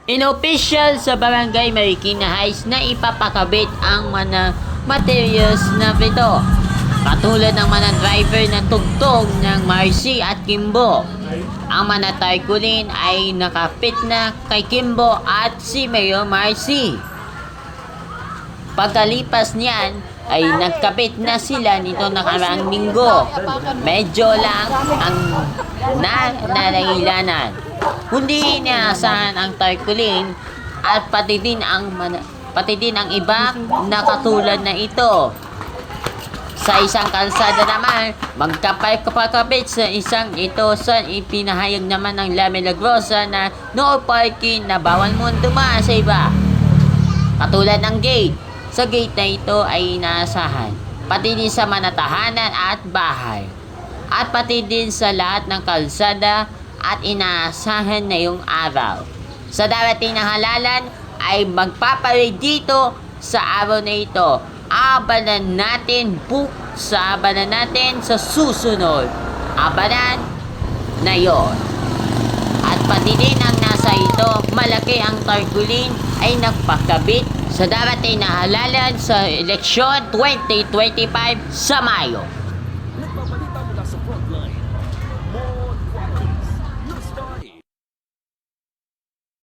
Inofficial sa Barangay Marikina Heights na ipapakabit ang mga materials na ito. Katulad ng mga driver na tugtog ng Marcy at Kimbo. Ang mga tarpaulin ay nakapit na kay Kimbo at si Mayor Marcy. Pagkalipas niyan ay nagkabit na sila nito nakaraang linggo. Medyo lang ang nalailanan. Hindi inaasahan ang tarpaulin at pati din ang iba na katulad na ito. Sa isang kalsada naman, magkapagkapit sa isang ito sa ipinahayag naman ng La Milagrosa na no parking na bawal mo dumaan sa iba. Katulad ng gate. Sa gate na ito ay inaasahan. Pati din sa manatahanan at bahay. At pati din sa lahat ng kalsada at inaasahan na yung araw. Sa darating na halalan ay magpaparid dito sa araw na ito. Abanan natin sa susunod. Abanan na yon. At pati din ang nasa ito, malaki ang tarpaulin ay nagpakabit sa darating na halalan sa eleksyon 2025 sa Mayo. Nagbabalita mula sa frontline,